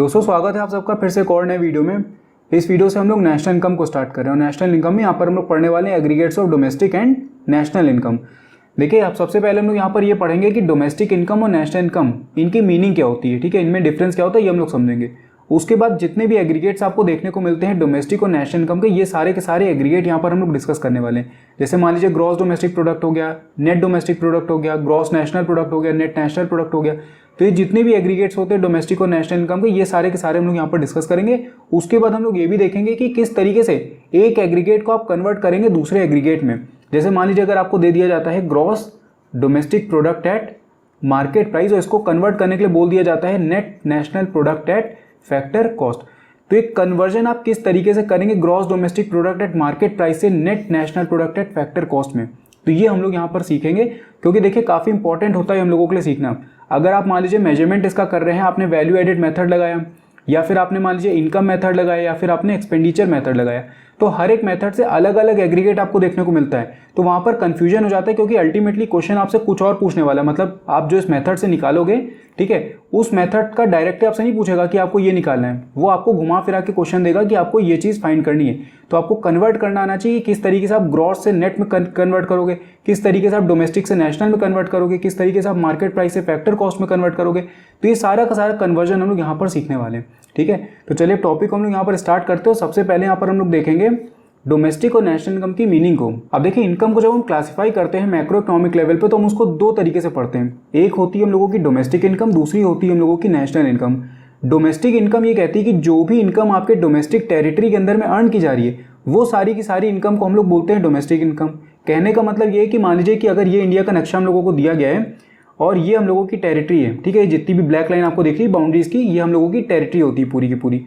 दोस्तों स्वागत है आप सबका फिर से एक और नए वीडियो में। इस वीडियो से हम लोग नेशनल इनकम को स्टार्ट कर रहे हैं और नेशनल इनकम में यहाँ पर हम लोग पढ़ने वाले हैं aggregates of domestic and national income. देखिए आप सबसे पहले हम लोग यहाँ पर ये पढ़ेंगे कि डोमेस्टिक इनकम और नेशनल इनकम इनकी मीनिंग क्या होती है, ठीक है, इनमें डिफरेंस क्या होता है ये हम लोग समझेंगे। उसके बाद जितने भी एग्रीगेट्स आपको देखने को मिलते हैं डोमेस्टिक और नेशनल इनकम के, ये सारे के सारे एग्रीगेट यहाँ पर हम लोग डिस्कस करने वाले हैं। जैसे मान लीजिए ग्रॉस डोमेस्टिक प्रोडक्ट हो गया, नेट डोमेस्टिक प्रोडक्ट हो गया, ग्रॉस नेशनल प्रोडक्ट हो गया, नेट नेशनल प्रोडक्ट हो गया। तो ये जितने भी एग्रीगेट्स होते हैं डोमेस्टिक और नेशनल इनकम के, ये सारे के सारे हम लोग यहाँ पर डिस्कस करेंगे। उसके बाद हम लोग ये भी देखेंगे कि किस तरीके से एक एग्रीगेट को आप कन्वर्ट करेंगे दूसरे एग्रीगेट में। जैसे मान लीजिए अगर आपको दे दिया जाता है gross domestic product at market price और इसको कन्वर्ट करने के लिए बोल दिया जाता है net national product at factor cost, तो एक कन्वर्जन आप किस तरीके से करेंगे gross domestic product at market price से net national product at factor cost में, तो ये हम लोग यहाँ पर सीखेंगे। क्योंकि देखिए काफ़ी इंपॉर्टेंट होता है हम लोगों के लिए सीखना। अगर आप मान लीजिए मेजरमेंट इसका कर रहे हैं, आपने वैल्यू एडेड मेथड लगाया या फिर आपने मान लीजिए इनकम मेथड लगाया या फिर आपने एक्सपेंडिचर मेथड लगाया, तो हर एक मेथड से अलग अलग एग्रीगेट आपको देखने को मिलता है, तो वहाँ पर कंफ्यूजन हो जाता है। क्योंकि अल्टीमेटली क्वेश्चन आपसे कुछ और पूछने वाला है, मतलब आप जो इस मेथड से निकालोगे, ठीक है, उस मेथड का डायरेक्टली आपसे नहीं पूछेगा कि आपको ये निकालना है, वो आपको घुमा फिरा के क्वेश्चन देगा कि आपको ये चीज़ फाइंड करनी है। तो आपको कन्वर्ट करना आना चाहिए, किस तरीके से आप ग्रॉस से नेट में कन्वर्ट करोगे, किस तरीके से आप डोमेस्टिक से नेशनल में कन्वर्ट करोगे, किस तरीके से आप मार्केट प्राइस से फैक्टर कॉस्ट में कन्वर्ट करोगे। तो ये सारा का सारा कन्वर्जन हम लोग यहाँ पर सीखने वाले हैं, ठीक है। तो चलिए टॉपिक हम लोग यहाँ पर स्टार्ट करते हो। सबसे पहले यहाँ पर हम लोग देखेंगे डोमेस्टिक और नेशनल इनकम की मीनिंग को। अब देखिए इनकम को जब हम क्लासिफाई करते हैं मैक्रो इकोनॉमिक लेवल पे, तो हम उसको दो तरीके से पढ़ते हैं। एक होती है हम लोगों की डोमेस्टिक इनकम, दूसरी होती है हम लोगों की नेशनल इनकम। डोमेस्टिक इनकम ये कहती है कि जो भी इनकम आपके डोमेस्टिक टेरिटरी के अंदर में अर्न की जा रही है, वो सारी की सारी इनकम को हम लोग बोलते हैं डोमेस्टिक इनकम। कहने का मतलब ये है कि मान लीजिए कि अगर ये इंडिया का नक्शा हम लोगों को दिया गया है और ये हम लोगों की टेरिटरी है, ठीक है, जितनी भी ब्लैक लाइन आपको दिख रही है बाउंड्रीज की, ये हम लोगों की टेरिटरी होती है पूरी की पूरी।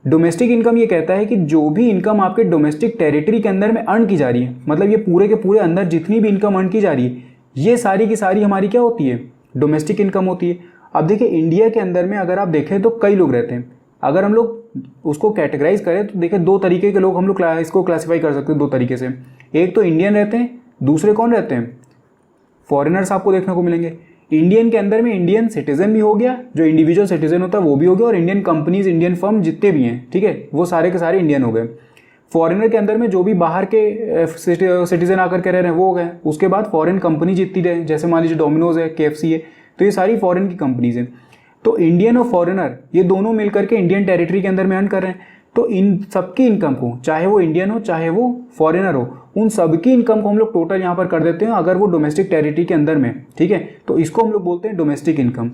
डोमेस्टिक इनकम ये कहता है कि जो भी इनकम आपके डोमेस्टिक टेरिटरी के अंदर में अर्न की जा रही है, मतलब ये पूरे के पूरे अंदर जितनी भी इनकम अर्न की जा रही है, ये सारी की सारी हमारी क्या होती है, डोमेस्टिक इनकम होती है। अब देखिए इंडिया के अंदर में अगर आप देखें तो कई लोग रहते हैं। अगर हम लोग उसको कैटेगराइज करें तो देखिए दो तरीके के लोग हम लोग इसको क्लासीफाई कर सकते हैं दो तरीके से। एक तो इंडियन रहते हैं, दूसरे कौन रहते हैं, फॉरेनर्स आपको देखने को मिलेंगे। इंडियन के अंदर में इंडियन सिटीजन भी हो गया, जो इंडिविजुअल सिटीजन होता है वो भी हो गया, और इंडियन कंपनीज इंडियन फर्म जितने भी हैं, ठीक है, वो सारे के सारे इंडियन हो गए। फॉरेनर के अंदर में जो भी बाहर के सिटीजन आकर के रह रहे हैं वो हो गए। उसके बाद फॉरेन कंपनी जितनी रहे, जैसे मान लीजिए डोमिनोज है, KFC है, तो ये सारी फॉरेन की कंपनीज हैं। तो इंडियन और फॉरेनर ये दोनों मिलकर के इंडियन टेरिटरी के अंदर में अर्न कर रहे हैं। तो इन सबकी इनकम को, चाहे वो इंडियन हो चाहे वो फॉरेनर हो, उन सबकी इनकम को हम लोग टोटल यहाँ पर कर देते हैं अगर वो डोमेस्टिक टेरिटरी के अंदर में, ठीक है। तो इसको हम लोग बोलते हैं डोमेस्टिक इनकम।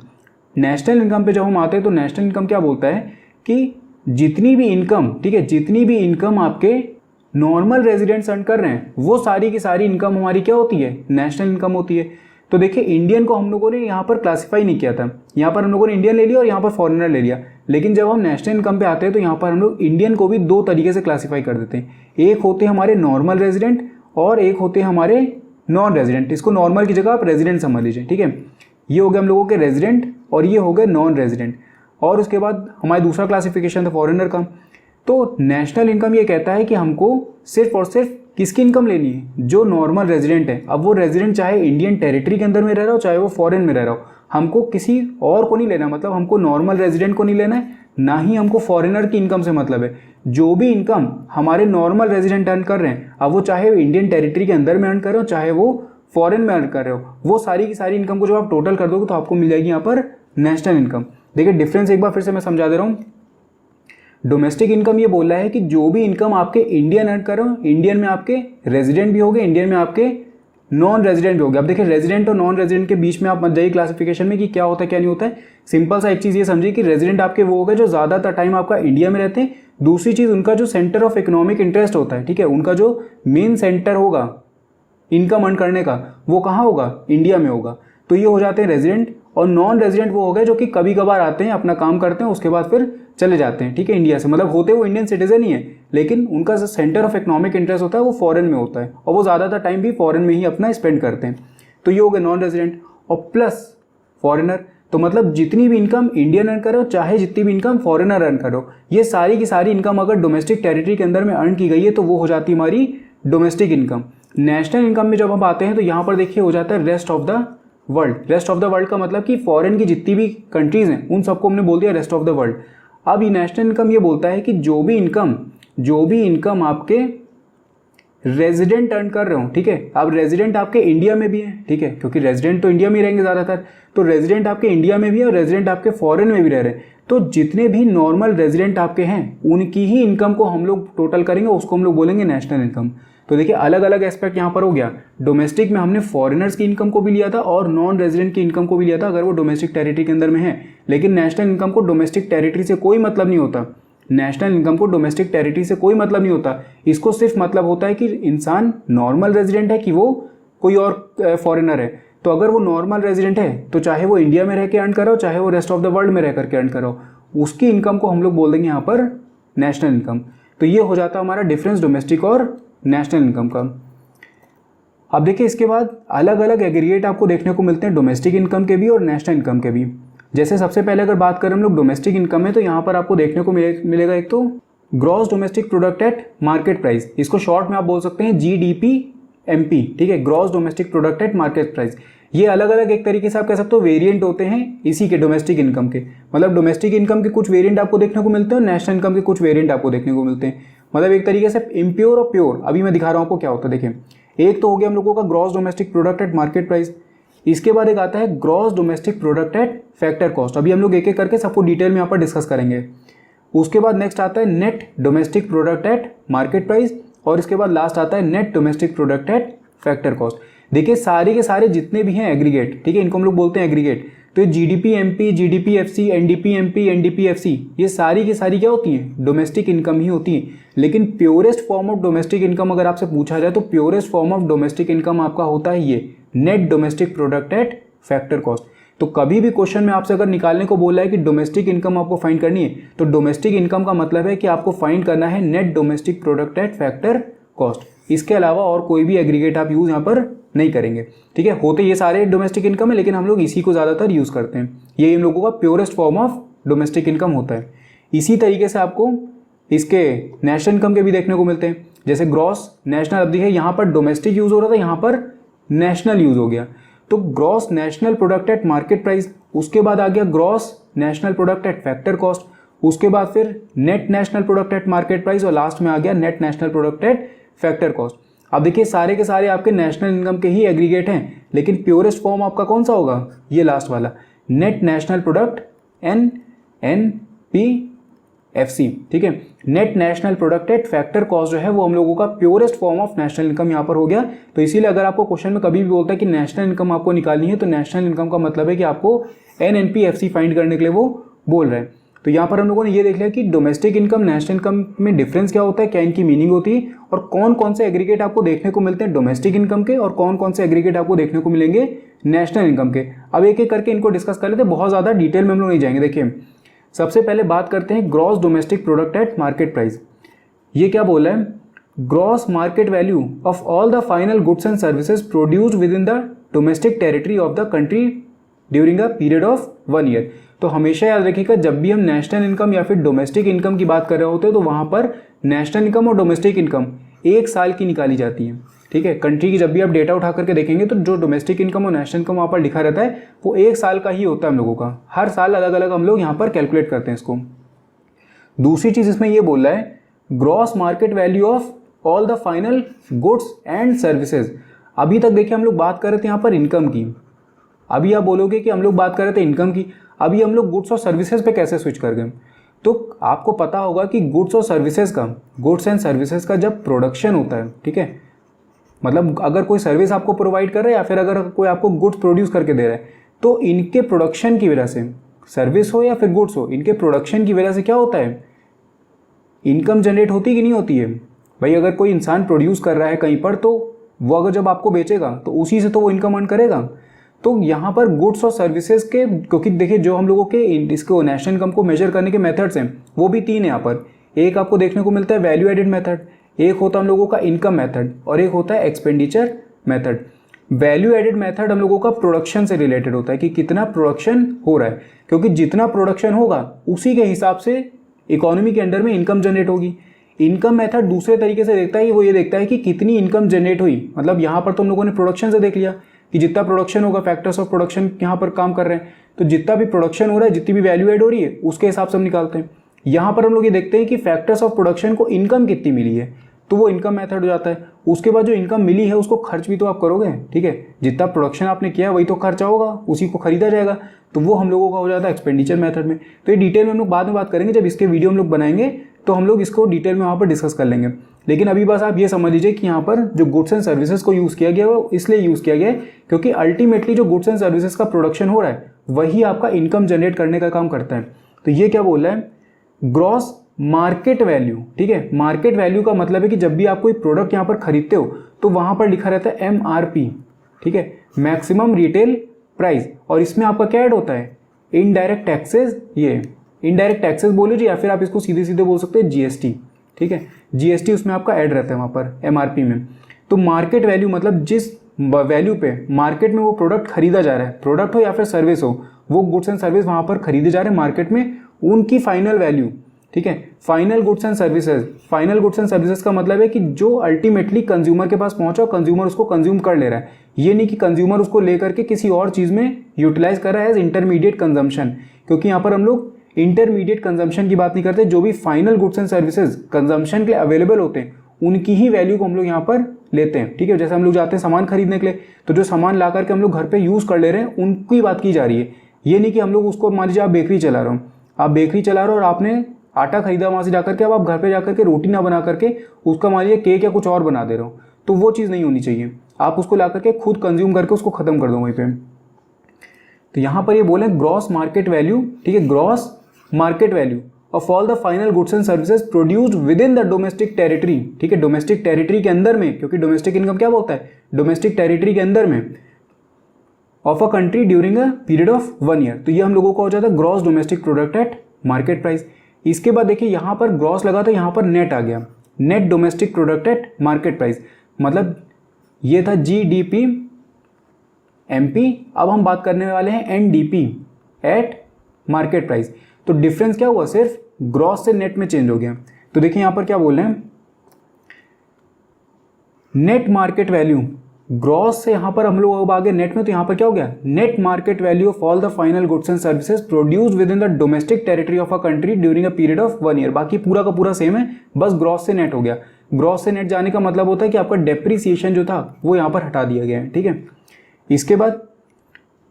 नेशनल इनकम पे जब हम आते हैं तो नेशनल इनकम क्या बोलता है कि जितनी भी इनकम, ठीक है, जितनी भी इनकम आपके नॉर्मल रेजिडेंट्स अर्न कर रहे हैं, वो सारी की सारी इनकम हमारी क्या होती है, नेशनल इनकम होती है। तो देखिए इंडियन को हम लोगों ने यहाँ पर क्लासीफाई नहीं किया था, यहाँ पर हम लोगों ने इंडियन ले लिया और यहाँ पर फॉरेनर ले लिया। लेकिन जब हम नेशनल इनकम पे आते हैं तो यहाँ पर हम लोग इंडियन को भी दो तरीके से क्लासीफाई कर देते हैं। एक होते हैं हमारे नॉर्मल रेजिडेंट और एक होते हैं हमारे नॉन रेजिडेंट। इसको नॉर्मल की जगह आप रेजिडेंट समझ लीजिए, ठीक है। ये हो गए हम लोगों के रेजिडेंट और ये हो गए नॉन रेजिडेंट। और उसके बाद हमारा दूसरा क्लासिफिकेशन था फॉरेनर का। तो नेशनल इनकम ये कहता है कि हमको सिर्फ और सिर्फ किसकी इनकम लेनी है, जो नॉर्मल रेजिडेंट है। अब वो रेजिडेंट चाहे इंडियन टेरिटरी के अंदर में रह रहा हो चाहे वो फॉरेन में रह रहा हो, हमको किसी और को नहीं लेना, मतलब हमको नॉर्मल रेजिडेंट को नहीं लेना है, ना ही हमको फॉरेनर की इनकम से मतलब है। जो भी इनकम हमारे नॉर्मल रेजिडेंट अर्न कर रहे हैं, अब वो चाहे इंडियन टेरिटरी के अंदर में अर्न कर रहे हो चाहे वो फॉरेन में अर्न कर रहे हो, वो सारी की सारी इनकम को जब आप टोटल कर दोगे तो आपको मिल जाएगी यहाँ पर नेशनल इनकम। देखिए डिफरेंस एक बार फिर से मैं समझा दे रहा हूँ। डोमेस्टिक इनकम ये बोल रहा है कि जो भी इनकम आपके इंडियन अर्न कर रहे हो, इंडियन में आपके रेजिडेंट भी हो गए, इंडियन में आपके नॉन रेजिडेंट भी हो गया। अब देखिए रेजिडेंट और नॉन रेजिडेंट के बीच में आप मत जाइए क्लासिफिकेशन में कि क्या होता है क्या नहीं होता है। सिंपल सा एक चीज़ ये समझिए कि रेजिडेंट आपके वो हो गए जो ज़्यादातर टाइम आपका इंडिया में रहते हैं। दूसरी चीज़ उनका जो सेंटर ऑफ इकोनॉमिक इंटरेस्ट होता है, ठीक है, उनका जो मेन सेंटर होगा इनकम अर्न करने का वो कहाँ होगा, इंडिया में होगा। तो ये हो जाते हैं रेजिडेंट। और नॉन रेजिडेंट वो हो गए जो कि कभी कभार आते हैं, अपना काम करते हैं, उसके बाद फिर चले जाते हैं, ठीक है, इंडिया से, मतलब होते वो इंडियन सिटीजन ही है, लेकिन उनका जो सेंटर ऑफ इकोनॉमिक इंटरेस्ट होता है वो फॉरेन में होता है और वो ज़्यादातर टाइम भी फॉरेन में ही अपना स्पेंड करते हैं। तो ये हो गए नॉन रेजिडेंट और प्लस फॉरेनर। तो मतलब जितनी भी इनकम इंडियन अर्न करो चाहे जितनी भी इनकम फॉरेनर अर्न करो, ये सारी की सारी इनकम अगर डोमेस्टिक टेरिटरी के अंदर में अर्न की गई है तो वो हो जाती है हमारी डोमेस्टिक इनकम। नेशनल इनकम में जब हम आते हैं तो यहाँ पर देखिए हो जाता है rest of the world. Rest of the world का मतलब कि फॉरेन की जितनी भी कंट्रीज हैं उन सबको हमने बोल दिया रेस्ट ऑफ द वर्ल्ड। अब ये नेशनल इनकम ये बोलता है कि जो भी इनकम आपके रेजिडेंट अर्न कर रहे हो, ठीक है। अब रेजिडेंट आपके इंडिया में भी है, ठीक है, क्योंकि रेजिडेंट तो इंडिया में ही रहेंगे ज़्यादातर, तो रेजिडेंट आपके इंडिया में भी है और रेजिडेंट आपके फॉरेन में भी रह रहे हैं। तो जितने भी नॉर्मल रेजिडेंट आपके हैं उनकी ही इनकम को हम लोग टोटल करेंगे, उसको हम लोग बोलेंगे नेशनल इनकम। तो देखिए अलग अलग एस्पेक्ट यहाँ पर हो गया। डोमेस्टिक में हमने फॉरेनर्स की इनकम को भी लिया था और नॉन रेजिडेंट की इनकम को भी लिया था अगर वो डोमेस्टिक टेरिटरी के अंदर में है। लेकिन नेशनल इनकम को डोमेस्टिक टेरिटरी से कोई मतलब नहीं होता, नेशनल इनकम को डोमेस्टिक टेरिटरी से कोई मतलब नहीं होता। इसको सिर्फ मतलब होता है कि इंसान नॉर्मल रेजिडेंट है कि वो कोई और फॉरेनर है। तो अगर वो नॉर्मल रेजिडेंट है तो चाहे वो इंडिया में रह के अर्न कर रहा हो चाहे वो रेस्ट ऑफ द वर्ल्ड में रह करके अर्न कर रहा हो, उसकी इनकम को हम लोग बोल देंगे यहाँ पर नेशनल इनकम। तो ये हो जाता है हमारा डिफरेंस डोमेस्टिक और नेशनल इनकम का। अब देखिए इसके बाद अलग अलग एग्रीगेट आपको देखने को मिलते हैं डोमेस्टिक इनकम के भी और नेशनल इनकम के भी। जैसे सबसे पहले अगर बात करें हम लोग डोमेस्टिक इनकम है तो यहाँ पर आपको देखने को मिलेगा एक तो gross domestic product at market price, इसको शॉर्ट में आप बोल सकते हैं GDP-MP, ठीक है, gross domestic product at market price. ये अलग अलग एक तरीके से आप कह सकते हो वेरिएंट होते हैं इसी के डोमेस्टिक इनकम के। मतलब डोमेस्टिक इनकम के कुछ वेरिएंट आपको देखने को मिलते हैं और नेशनल इनकम के कुछ वेरिएंट आपको देखने को मिलते हैं। मतलब एक तरीके से इम्प्योर और प्योर। अभी मैं दिखा रहा हूँ आपको क्या होता है। देखिए एक तो हो गया हम लोगों का gross domestic product at market price, इसके बाद एक आता है gross domestic product at factor cost. अभी हम लोग एक एक करके सबको डिटेल में यहाँ पर डिस्कस करेंगे। उसके बाद नेक्स्ट आता है net domestic product at market price और इसके बाद लास्ट आता है net domestic product at factor cost. देखिए सारे के सारे जितने भी हैं एग्रीगेट, ठीक है, इनको हम लोग बोलते हैं एग्रीगेट। तो ये GDP-MP, GDP-FC, NDP-MP, NDP-FC ये सारी की सारी क्या होती हैं? डोमेस्टिक इनकम ही होती है। लेकिन purest form of domestic income अगर आपसे पूछा जाए तो purest form of domestic income आपका होता है ये net domestic product at factor cost. तो कभी भी क्वेश्चन में आपसे अगर निकालने को बोला है कि डोमेस्टिक इनकम आपको फाइंड करनी है तो डोमेस्टिक इनकम का मतलब है कि आपको फाइंड करना है net domestic product at factor cost. इसके अलावा और कोई भी एग्रीगेट आप यूज यहाँ पर नहीं करेंगे, ठीक है। होते ये सारे डोमेस्टिक इनकम है लेकिन हम लोग इसी को ज़्यादातर यूज़ करते हैं। ये इन लोगों का purest form of domestic income होता है। इसी तरीके से आपको इसके नेशनल इनकम के भी देखने को मिलते हैं। जैसे ग्रॉस नेशनल, अब देखिए यहाँ पर डोमेस्टिक यूज़ हो रहा था, यहाँ पर नेशनल यूज़ हो गया। तो gross national product at market price, उसके बाद आ गया gross national product at factor cost, उसके बाद फिर net national product at market price और लास्ट में आ गया net national product at factor cost. अब देखिए सारे के सारे आपके नेशनल इनकम के ही एग्रीगेट हैं लेकिन प्योरेस्ट फॉर्म आपका कौन सा होगा? ये लास्ट वाला नेट नेशनल प्रोडक्ट NNPFC, ठीक है। Net national product at factor cost जो है वो हम लोगों का purest form of national income यहाँ पर हो गया। तो इसीलिए अगर आपको क्वेश्चन में कभी भी बोलता है कि नेशनल इनकम आपको निकालनी है तो नेशनल इनकम का मतलब है कि आपको NNPFC फाइंड करने के लिए वो बोल रहे हैं। तो यहाँ पर हम लोगों ने ये देख लिया कि डोमेस्टिक इनकम नेशनल इनकम में डिफरेंस क्या होता है, क्या इनकी मीनिंग होती है और कौन कौन से एग्रीगेट आपको देखने को मिलते हैं डोमेस्टिक इनकम के और कौन कौन से एग्रीगेट आपको देखने को मिलेंगे नेशनल इनकम के। अब एक एक करके इनको डिस्कस कर लेते हैं, बहुत ज़्यादा डिटेल में हम लोग नहीं जाएंगे। देखिए सबसे पहले बात करते हैं gross domestic product at market price. ये क्या बोला है? Gross market value of all the final goods and services produced with in the domestic territory of the country during a period of 1 year. तो हमेशा याद रखिएगा जब भी हम नेशनल इनकम या फिर डोमेस्टिक इनकम की बात कर रहे होते हैं तो वहाँ पर नेशनल इनकम और डोमेस्टिक इनकम एक साल की निकाली जाती है, ठीक है। कंट्री की जब भी आप डेटा उठा करके देखेंगे तो जो डोमेस्टिक इनकम और नेशनल इनकम वहाँ पर लिखा रहता है वो एक साल का ही होता है हम लोगों का। हर साल अलग अलग हम लोग यहाँ पर कैलकुलेट करते हैं इसको। दूसरी चीज़ इसमें ये बोल रहा है gross market value of all the final goods and services. अभी तक देखिए हम लोग बात कर रहे थे यहाँ पर इनकम की, अभी आप बोलोगे कि हम लोग बात कर रहे थे इनकम की, अभी हम लोग गुड्स और सर्विसेज पे कैसे स्विच कर गए? तो आपको पता होगा कि गुड्स और सर्विसेज का, गुड्स एंड सर्विसेज का जब प्रोडक्शन होता है, ठीक है, मतलब अगर कोई सर्विस आपको प्रोवाइड कर रहा है या फिर अगर कोई आपको गुड्स प्रोड्यूस करके दे रहा है तो इनके प्रोडक्शन की वजह से, सर्विस हो या फिर गुड्स हो, इनके प्रोडक्शन की वजह से क्या होता है? इनकम जनरेट होती कि नहीं होती है? भाई अगर कोई इंसान प्रोड्यूस कर रहा है कहीं पर तो वो अगर जब आपको बेचेगा तो उसी से तो वो इनकम अर्न करेगा। तो यहाँ पर गुड्स और सर्विसेज के, क्योंकि देखिए जो हम लोगों के इसको नेशनल इनकम को मेजर करने के मेथड्स हैं वो भी 3 हैं यहाँ पर। एक आपको देखने को मिलता है वैल्यू एडेड मेथड, एक होता है हम लोगों का इनकम मेथड और एक होता है expenditure method. Value added method हम लोगों का प्रोडक्शन से रिलेटेड होता है कि कितना प्रोडक्शन हो रहा है, क्योंकि जितना प्रोडक्शन होगा उसी के हिसाब से इकोनॉमी के अंडर में इनकम जनरेट होगी। इनकम मेथड दूसरे तरीके से देखता है, वो ये देखता है कि कितनी इनकम जनरेट हुई। मतलब यहाँ पर तो हम लोगों ने प्रोडक्शन से देख लिया कि जितना प्रोडक्शन होगा, फैक्टर्स ऑफ प्रोडक्शन यहाँ पर काम कर रहे हैं, तो जितना भी प्रोडक्शन हो रहा है, जितनी भी वैल्यू एड हो रही है उसके हिसाब से हम निकालते हैं। यहाँ पर हम लोग ये देखते हैं कि फैक्टर्स ऑफ प्रोडक्शन को इनकम कितनी मिली है, तो वो इनकम मेथड हो जाता है। उसके बाद जो इनकम मिली है उसको खर्च भी तो आप करोगे, ठीक है, जितना प्रोडक्शन आपने किया वही तो खर्चा होगा, उसी को खरीदा जाएगा, तो वो हम लोगों का हो जाता है एक्सपेंडिचर मेथड में। तो ये डिटेल में हम लोग बाद में बात करेंगे, जब इसके वीडियो हम लोग बनाएंगे तो हम लोग इसको डिटेल में वहाँ पर डिस्कस कर लेंगे। लेकिन अभी बस आप ये समझ लीजिए कि यहाँ पर जो गुड्स एंड सर्विसेज को यूज़ किया गया है वो इसलिए यूज़ किया गया है क्योंकि अल्टीमेटली जो गुड्स एंड सर्विसेज का प्रोडक्शन हो रहा है वही आपका इनकम जनरेट करने का काम करता है। तो ये क्या बोल रहा है, ग्रॉस मार्केट वैल्यू, ठीक है। मार्केट वैल्यू का मतलब है कि जब भी आप कोई प्रोडक्ट यहाँ पर खरीदते हो तो वहाँ पर लिखा रहता है MRP, ठीक है, मैक्सिमम रिटेल प्राइस, और इसमें आपका क्या ऐड होता है, इनडायरेक्ट टैक्सेस। ये इनडायरेक्ट टैक्सेस बोल लीजिए या फिर आप इसको सीधे सीधे बोल सकते हैं GST, ठीक है, GST उसमें आपका ऐड रहता है वहाँ पर MRP में। तो मार्केट वैल्यू मतलब जिस वैल्यू पे मार्केट में वो प्रोडक्ट खरीदा जा रहा है, प्रोडक्ट हो या फिर सर्विस हो, वो गुड्स एंड सर्विस वहाँ पर खरीदे जा रहे हैं मार्केट में, उनकी फाइनल वैल्यू, ठीक है। Final goods and services, final goods and services का मतलब है कि जो अल्टीमेटली कंज्यूमर के पास पहुंचा और कंज्यूमर उसको कंज्यूम कर ले रहा है, ये नहीं कि कंज्यूमर उसको लेकर के किसी और चीज़ में यूटिलाइज कर रहा है एज इंटरमीडिएट कंजम्पशन, क्योंकि यहाँ पर हम लोग इंटरमीडिएट कंजम्पशन की बात नहीं करते। जो भी final goods and services consumption के लिए अवेलेबल होते हैं उनकी ही वैल्यू को हम लोग यहाँ पर लेते हैं, ठीक है। जैसे हम लोग जाते हैं सामान खरीदने के लिए, तो जो सामान ला करके हम लोग घर पे यूज़ कर ले रहे हैं उनकी बात की जा रही है। ये नहीं कि हम लोग उसको, मान लीजिए आप बेकरी चला रहे हो, आप बेकरी चला रहे हो और आपने आटा खरीदा वहाँ से जाकर के, अब आप घर पे जाकर के रोटी ना बना करके उसका मान लीजिए केक या कुछ और बना दे रहे हो, तो वो चीज़ नहीं होनी चाहिए। आप उसको ला करके खुद कंज्यूम करके उसको ख़त्म कर दो वहीं पे। तो यहाँ पर ये बोले ग्रॉस मार्केट वैल्यू, ठीक है, gross market value of all the final goods and services produced with in the domestic territory, ठीक है, डोमेस्टिक टेरिटरी के अंदर में, क्योंकि डोमेस्टिक इनकम क्या बोलता है, डोमेस्टिक टेरिटरी के अंदर में, of a country during a period of 1 year. तो ये हम लोगों का हो जाता है gross domestic product at market price. इसके बाद देखिए यहाँ पर ग्रॉस लगा तो यहाँ पर नेट आ गया, net domestic product at market price, मतलब ये था GDP MP, अब हम बात करने वाले हैं NDP एट मार्केट प्राइस। तो डिफरेंस क्या हुआ, सिर्फ ग्रॉस से नेट में चेंज हो गया। तो देखिए यहाँ पर क्या बोल रहे हैं, नेट मार्केट वैल्यू, ग्रॉस से यहाँ पर हम लोग अब आगे नेट में, तो यहाँ पर क्या हो गया, net market value of all the final goods and services produced with in the domestic territory of a country during a period of 1 year. बाकी पूरा का पूरा सेम है, बस ग्रॉस से नेट हो गया। ग्रॉस से नेट जाने का मतलब होता है कि आपका डेप्रीसिएशन जो था वो यहाँ पर हटा दिया गया है, ठीक है। इसके बाद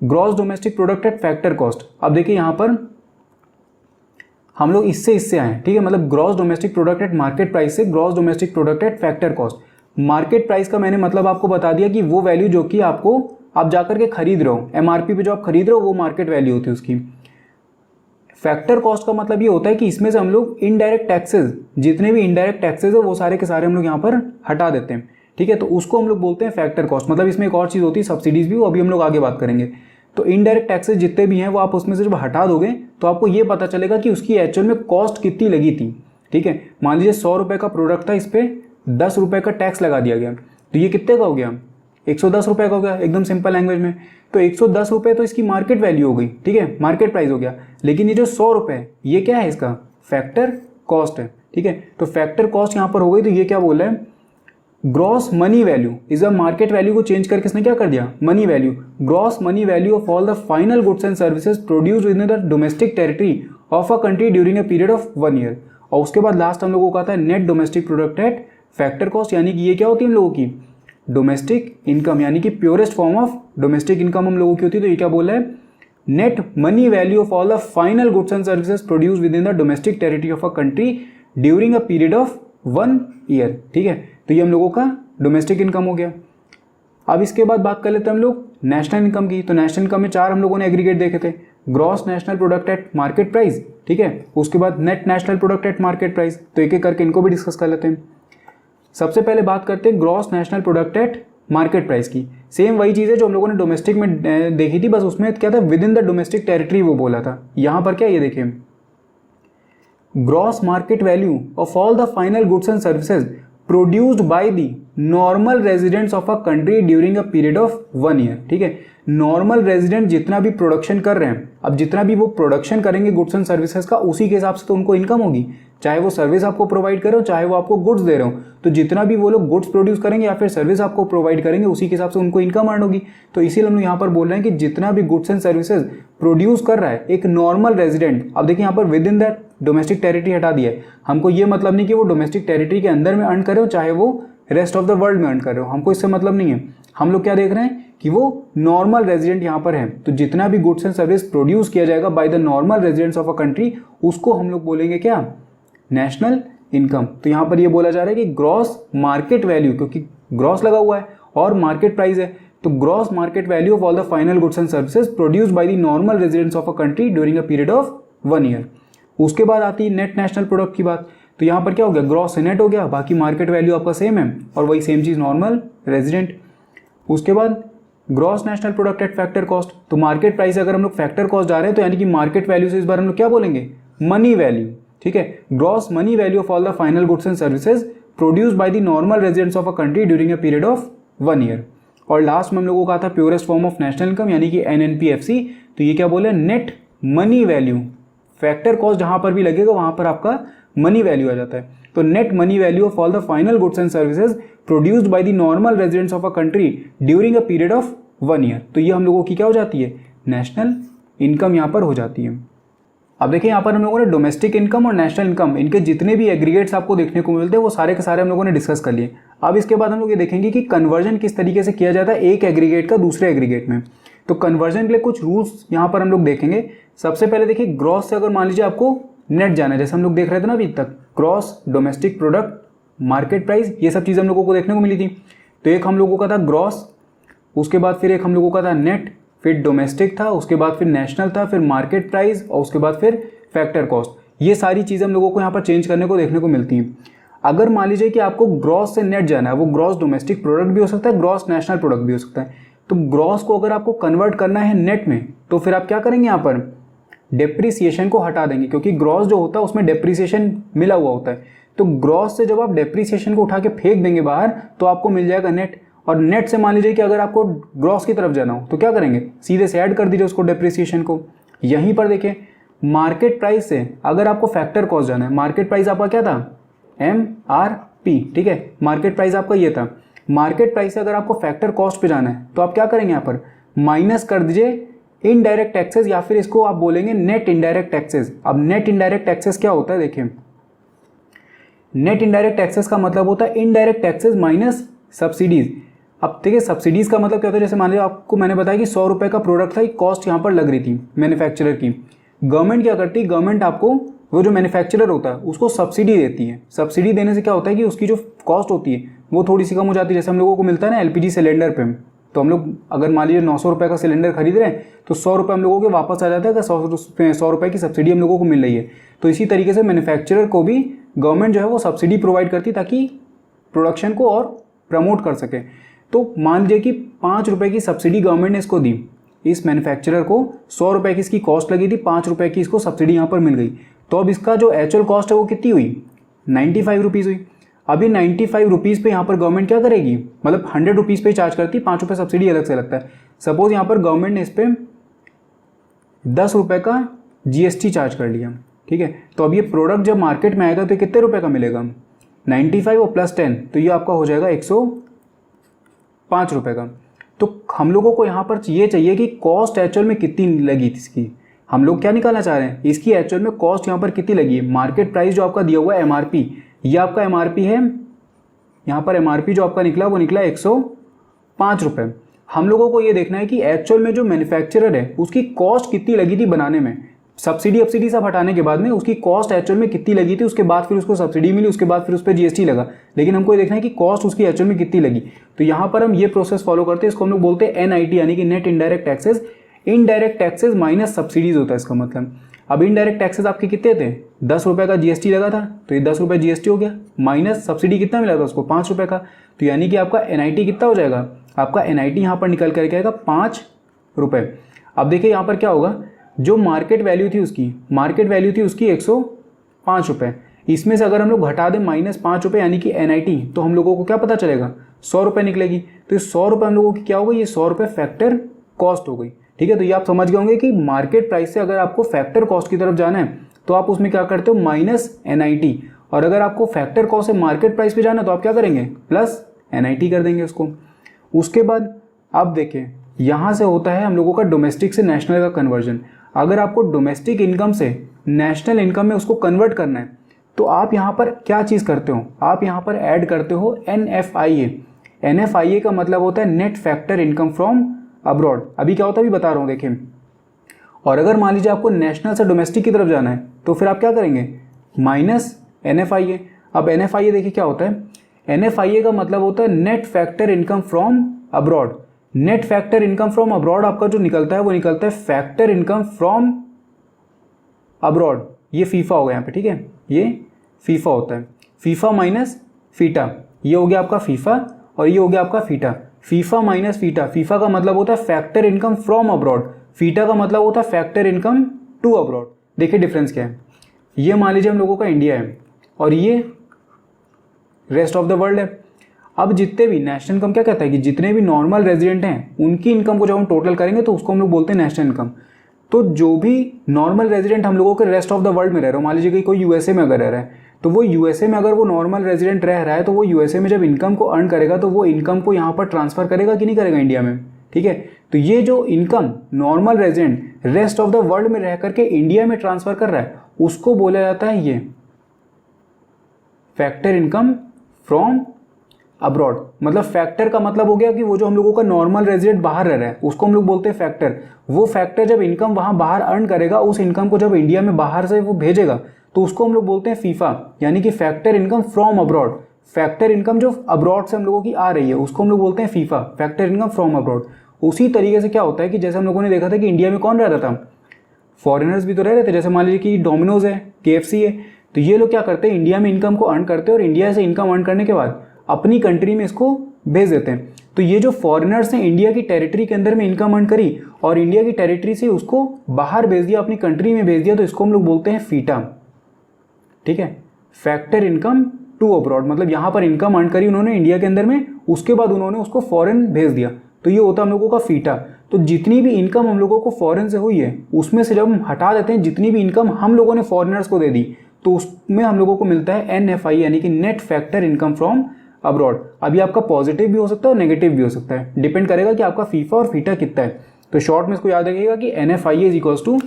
gross domestic product at factor cost. अब देखिए यहाँ पर हम लोग इससे आए, ठीक है, मतलब gross domestic product at market price से gross domestic product at factor cost. Market price का मैंने मतलब आपको बता दिया कि वो वैल्यू जो कि आपको आप जाकर के खरीद रहे हो, MRP पे जो आप खरीद रहे हो वो मार्केट वैल्यू होती है उसकी। फैक्टर कॉस्ट का मतलब ये होता है कि इसमें से हम लोग इनडायरेक्ट टैक्सेस, जितने भी इनडायरेक्ट टैक्सेस है वो सारे के सारे हम लोग यहाँ पर हटा देते हैं, ठीक है। तो उसको हम लोग बोलते हैं फैक्टर कॉस्ट। मतलब इसमें एक और चीज़ होती है सब्सिडीज भी, वो अभी हम लोग आगे बात करेंगे। तो इनडायरेक्ट टैक्सेस जितने भी हैं वो आप उसमें से जब हटा दोगे तो आपको ये पता चलेगा कि उसकी एक्चुअल में कॉस्ट कितनी लगी थी, ठीक है। मान लीजिए 100 रुपये का प्रोडक्ट था, इस पर 10 रुपये का टैक्स लगा दिया गया, तो ये कितने का हो गया, 110 रुपये का हो गया, एकदम सिंपल लैंग्वेज में। तो 110 रुपये तो इसकी मार्केट वैल्यू हो गई, ठीक है, मार्केट प्राइस हो गया। लेकिन ये जो 100 रुपये ये क्या है, इसका फैक्टर कॉस्ट है, ठीक है। तो फैक्टर कॉस्ट यहाँ पर हो गई। तो ये क्या बोल रहा है, gross money value is a market value को चेंज करके इसने क्या कर दिया, money value, gross money value of all the final goods and services produced with in the domestic territory of a country during a period of 1 year. और उसके बाद last हम लोगों को आता है net domestic product at factor cost, यानी कि ये क्या होती है हम लोगों की डोमेस्टिक इनकम, यानी कि purest form of domestic income हम लोगों की होती है। तो ये क्या बोल रहा है, net money value of all the final goods and services produced with in the domestic territory of a country during a period of 1 year, ठीक है। तो ये हम लोगों का डोमेस्टिक इनकम हो गया। अब इसके बाद बात कर लेते हैं हम लोग नेशनल इनकम की। तो नेशनल इनकम में 4 हम लोगों ने एग्रीगेट देखे थे, gross national product at market price, ठीक है, उसके बाद net national product at market price. तो एक एक करके इनको भी डिस्कस कर लेते हैं। सबसे पहले बात करते हैं gross national product at market price की। सेम वही चीज़ है जो हम लोगों ने डोमेस्टिक में देखी थी, बस उसमें क्या था, with in the domestic territory वो बोला था। यहाँ पर क्या, ये देखिए, gross market value of all the final goods and services produced by the normal residents of a country during a period of 1 year, ठीक है। नॉर्मल रेजिडेंट जितना भी प्रोडक्शन कर रहे हैं, अब जितना भी वो प्रोडक्शन करेंगे गुड्स एंड सर्विसेज का, उसी के हिसाब से तो उनको इनकम होगी। चाहे वो सर्विस आपको प्रोवाइड करे हो चाहे वो आपको गुड्स दे रहे हो। तो जितना भी वो लोग गुड्स प्रोड्यूस करेंगे या फिर सर्विस आपको प्रोवाइड करेंगे उसी के हिसाब से उनको इनकम अर्न होगी। तो इसीलिए हम लोग यहाँ पर बोल रहे हैं कि जितना भी गुड्स एंड सर्विसेज प्रोड्यूस कर रहा है एक नॉर्मल रेजिडेंट, अब देखिए यहाँ पर with in that domestic territory हटा दिया है। हमको ये मतलब नहीं कि वो डोमेस्टिक टेरिटरी के अंदर में अर्न करे हो चाहे वो रेस्ट ऑफ द वर्ल्ड में अर्न कर रहे हो, हमको इससे मतलब नहीं है। हम लोग क्या देख रहे हैं कि वो नॉर्मल रेजिडेंट यहाँ पर है। तो जितना भी गुड्स एंड सर्विस प्रोड्यूस किया जाएगा by the normal residents of a country उसको हम लोग बोलेंगे क्या, नेशनल इनकम। तो यहाँ पर ये बोला जा रहा है कि ग्रॉस मार्केट वैल्यू, क्योंकि ग्रॉस लगा हुआ है और मार्केट प्राइस है, तो gross market value of all the final goods and services produced by the normal residents of a country during a period of 1 year. उसके बाद आती है नेट नेशनल प्रोडक्ट की बात। तो यहाँ पर क्या हो गया, ग्रॉस से नेट हो गया, बाकी मार्केट वैल्यू आपका सेम है और वही सेम चीज़ नॉर्मल रेजिडेंट। उसके बाद gross national product at factor cost. तो मार्केट प्राइस अगर हम लोग फैक्टर कॉस्ट जा रहे हैं तो यानी कि मार्केट वैल्यू से इस बार हम लोग क्या बोलेंगे, मनी वैल्यू। ठीक है, gross money value of all the final goods and services produced by the normal residents of a country during a period of 1 year. और लास्ट में हम लोगों का था purest form of national income यानी कि NNPFC। तो ये क्या बोले, net money value. Factor cost जहां पर भी लगेगा वहां पर आपका मनी वैल्यू आ जाता है। तो net money value of all the final goods and services produced by the normal residents of a country during a period of 1 year. तो ये हम लोगों की क्या हो जाती है, नेशनल इनकम यहाँ पर हो जाती है। अब देखिए यहाँ पर हम लोगों ने डोमेस्टिक इनकम और नेशनल इनकम इनके जितने भी एग्रीगेट्स आपको देखने को मिलते हैं वो सारे के सारे हम लोगों ने डिस्कस कर लिए। अब इसके बाद हम लोग ये देखेंगे कि कन्वर्जन किस तरीके से किया जाता है एक एग्रीगेट का दूसरे एग्रीगेट में। तो कन्वर्जन के लिए कुछ रूल्स यहाँ पर हम लोग देखेंगे। सबसे पहले देखिए ग्रॉस से अगर मान लीजिए आपको नेट जाना है, जैसे हम लोग देख रहे थे ना अभी तक, gross, domestic product, market price, ये सब चीज़ें हम लोगों को देखने को मिली थी। तो एक हम लोगों का था ग्रॉस, उसके बाद फिर एक हम लोगों का था नेट, फिर डोमेस्टिक था, उसके बाद फिर नेशनल था, फिर मार्केट प्राइस और उसके बाद फिर फैक्टर कॉस्ट। ये सारी चीज़ें हम लोगों को यहाँ पर चेंज करने को देखने को मिलती हैं। अगर मान लीजिए कि आपको ग्रॉस से नेट जाना है, वो ग्रॉस डोमेस्टिक प्रोडक्ट भी हो सकता है, ग्रॉस नेशनल प्रोडक्ट भी हो सकता है। तो ग्रॉस को अगर आपको कन्वर्ट करना है नेट में तो फिर आप क्या करेंगे, यहाँ पर डेप्रीसिएशन को हटा देंगे, क्योंकि ग्रॉस जो होता है उसमें डेप्रीसिएशन मिला हुआ होता है। तो ग्रॉस से जब आप डेप्रीसिएशन को उठा के फेंक देंगे बाहर तो आपको मिल जाएगा नेट। और नेट से मान लीजिए कि अगर आपको ग्रॉस की तरफ जाना हो तो क्या करेंगे, सीधे से ऐड कर दीजिए उसको डेप्रीसिएशन को। यहीं पर देखिए मार्केट प्राइस से अगर आपको फैक्टर कॉस्ट जाना है, मार्केट प्राइस आपका क्या था, MRP, ठीक है, मार्केट प्राइस आपका ये था। मार्केट प्राइस से अगर आपको फैक्टर कॉस्ट पे जाना है तो आप क्या करेंगे, यहाँ पर माइनस कर दीजिए इनडायरेक्ट टैक्सेस, या फिर इसको आप बोलेंगे नेट इनडायरेक्ट टैक्सेस। अब नेट इनडायरेक्ट टैक्सेस क्या होता है, देखिए नेट इनडायरेक्ट टैक्सेस का मतलब होता है इनडायरेक्ट टैक्सेस माइनस सब्सिडीज। अब देखिए सब्सिडीज का मतलब क्या होता है, जैसे मान लीजिए आपको मैंने बताया कि 100 रुपये का प्रोडक्ट था, कॉस्ट यहाँ पर लग रही थी मैन्युफैक्चरर की। गवर्नमेंट क्या करती है, गवर्नमेंट आपको वो जो मैन्युफैक्चरर होता है उसको सब्सिडी देती है। सब्सिडी देने से क्या होता है कि उसकी जो कॉस्ट होती है वो थोड़ी सी कम हो जाती है। जैसे हम लोगों को मिलता है ना LPG सिलेंडर पे, तो हम लोग अगर मान लीजिए 900 रुपये का सिलेंडर खरीद रहे हैं तो 100 रुपये हम लोगों के वापस आ जाता है कि 100 रुपये की सब्सिडी हम लोगों को मिल रही है। तो इसी तरीके से मैन्युफैक्चरर को भी गवर्नमेंट जो है वो सब्सिडी प्रोवाइड करती है ताकि प्रोडक्शन को और प्रमोट कर सके। तो मान लीजिए कि 5 रुपये की सब्सिडी गवर्नमेंट ने इसको दी, इस मैन्युफैक्चरर को 100 रुपये की इसकी कॉस्ट लगी थी, 5 रुपये की इसको सब्सिडी यहाँ पर मिल गई। तो अब इसका जो एक्चुअल कॉस्ट है वो कितनी हुई, 95 रुपीज़ हुई। अभी 95 रुपीज़ पे यहाँ पर गवर्नमेंट क्या करेगी, मतलब 100 रुपीज़ पे चार्ज करती है, 5 रुपये सब्सिडी अलग से लगता है। सपोज यहाँ पर गवर्नमेंट ने इस पर 10 रुपये का GST चार्ज कर लिया, ठीक है। तो अब ये प्रोडक्ट जब मार्केट में आएगा तो कितने रुपये का मिलेगा, 95 और प्लस 10, तो ये आपका हो जाएगा 105 रुपये का। तो हम लोगों को यहाँ पर ये चाहिए कि कॉस्ट एक्चुअल में कितनी लगी थी इसकी। हम लोग क्या निकालना चाह रहे हैं, इसकी एक्चुअल में कॉस्ट यहाँ पर कितनी लगी है। मार्केट प्राइस जो आपका दिया हुआ है MRP, ये आपका MRP है। यहाँ पर MRP जो आपका निकला वो निकला 105 रुपये। हम लोगों को ये देखना है कि एक्चुअल में जो मैन्युफैक्चरर है उसकी कॉस्ट कितनी लगी थी बनाने में। सब्सिडी सब हटाने के बाद में उसकी कॉस्ट एक्चुअल में कितनी लगी थी, उसके बाद फिर उसको सब्सिडी मिली, उसके बाद फिर उस पर GST लगा, लेकिन हमको ये देखना है कि कॉस्ट उसकी एक्चुअल में कितनी लगी। तो यहाँ पर हम ये प्रोसेस फॉलो करते हैं, इसको हम लोग बोलते हैं NIT यानी कि net indirect taxes. Indirect taxes minus subsidies होता है इसका मतलब। अब इनडायरेक्ट टैक्सेस आपके कितने थे, 10 रुपये का GST लगा था, तो ये 10 रुपये GST हो गया, माइनस सब्सिडी कितना मिला था उसको, 5 रुपये का। तो यानी कि आपका NIT कितना हो जाएगा, आपका NIT यहाँ पर निकल करके आएगा 5 रुपये। अब देखिए यहाँ पर क्या होगा, जो मार्केट वैल्यू थी उसकी 105 रुपये, इसमें से अगर हम लोग घटा दें -5 रुपये यानी कि NIT, तो हम लोगों को क्या पता चलेगा, 100 रुपये निकलेगी। तो ये 100 रुपये हम लोगों की क्या हो गई, ये 100 रुपये फैक्टर कॉस्ट हो गई, ठीक है। तो ये आप समझ गए होंगे कि मार्केट प्राइस से अगर आपको फैक्टर कॉस्ट की तरफ जाना है तो आप उसमें क्या करते हो माइनस NIT, और अगर आपको फैक्टर कॉस्ट से मार्केट प्राइस पे जाना तो आप क्या करेंगे प्लस NIT कर देंगे उसको। उसके बाद आप देखें यहाँ से होता है हम लोगों का डोमेस्टिक से नेशनल का कन्वर्जन। अगर आपको डोमेस्टिक इनकम से नेशनल इनकम में उसको कन्वर्ट करना है तो आप यहाँ पर क्या चीज़ करते हो, आप यहाँ पर ऐड करते हो NFIA। NFIA का मतलब होता है net factor income from abroad. अभी क्या होता है अभी बता रहा हूँ देखें। और अगर मान लीजिए आपको नेशनल से डोमेस्टिक की तरफ जाना है तो फिर आप क्या करेंगे माइनस NFIA। अब NFIA देखिए क्या होता है, NFIA का मतलब होता है net factor income from abroad. Net factor income from abroad आपका जो निकलता है वो निकलता है फैक्टर इनकम फ्रॉम अब्रॉड। ये फीफा हो गया यहाँ पे, ठीक है, ये फीफा होता है, फीफा माइनस फीटा, ये हो गया आपका फीफा और ये हो गया आपका FITA. FIFA minus FITA, FIFA का मतलब होता है factor income from abroad, FITA का मतलब होता है फैक्टर इनकम टू अब्रॉड। देखिए डिफरेंस क्या है, ये मान लीजिए हम लोगों का इंडिया है और ये रेस्ट ऑफ द वर्ल्ड है। अब जितने भी नेशनल इनकम क्या कहता है कि जितने भी नॉर्मल रेजिडेंट हैं उनकी इनकम को जब हम टोटल करेंगे तो उसको हम लोग बोलते हैं नेशनल इनकम। तो जो भी नॉर्मल रेजिडेंट हम लोगों के रेस्ट ऑफ द वर्ल्ड में रह रहे हो, मान लीजिए कि कोई USA में अगर रह रहा है तो वो USA में अगर वो नॉर्मल रेजिडेंट रह रहा है तो वो USA में जब इनकम को अर्न करेगा तो वो इनकम को यहाँ पर ट्रांसफर करेगा कि नहीं करेगा इंडिया में, ठीक है। तो ये जो income normal resident rest of the world में रह करके इंडिया में ट्रांसफर कर रहा है उसको बोला जाता है ये फैक्टर इनकम फ्रॉम अब्रॉड। मतलब फैक्टर का मतलब हो गया कि वो जो हम लोगों का नॉर्मल रेजिडेंट बाहर रह रहा है उसको हम लोग बोलते हैं फैक्टर। वो फैक्टर जब इनकम वहां बाहर अर्न करेगा उस इनकम को जब इंडिया में बाहर से वो भेजेगा तो उसको हम लोग बोलते हैं फीफा, यानी कि factor income from abroad. Factor income जो अब्रॉड से हम लोगों की आ रही है उसको हम लोग बोलते हैं FIFA, factor income from abroad. उसी तरीके से क्या होता है कि जैसे हम लोगों ने देखा था कि इंडिया में कौन रह रहा था, फॉरेनर्स भी तो रह रहे थे। जैसे मान लीजिए कि डोमिनोज है, KFC है, तो ये लोग क्या करते हैं इंडिया में इनकम को अर्न करते हैं और इंडिया से इनकम अर्न करने के बाद अपनी कंट्री में इसको भेज देते हैं। तो ये जो फॉरेनर्स ने इंडिया की टेरिटरी के अंदर में इनकम अर्न करी और इंडिया की टेरिटरी से उसको बाहर भेज दिया, अपनी कंट्री में भेज दिया, तो इसको हम लोग बोलते हैं फीटा, ठीक है, फैक्टर इनकम टू अब्रॉड। मतलब यहाँ पर इनकम अर्न करी उन्होंने इंडिया के अंदर में, उसके बाद उन्होंने उसको फॉरेन भेज दिया, तो ये होता है हम लोगों का फीटा। तो जितनी भी इनकम हम लोगों को फॉरेन से हुई है उसमें से जब हम हटा देते हैं जितनी भी इनकम हम लोगों ने फॉरेनर्स को दे दी तो उसमें हम लोगों को मिलता है NFI, यानी कि net factor income from abroad. अभी आपका पॉजिटिव भी हो सकता है और नेगेटिव भी हो सकता है, डिपेंड करेगा कि आपका फीफा और फीटा कितना है। तो शॉर्ट में इसको याद रखिएगा कि NFI इज इक्वल्स टू,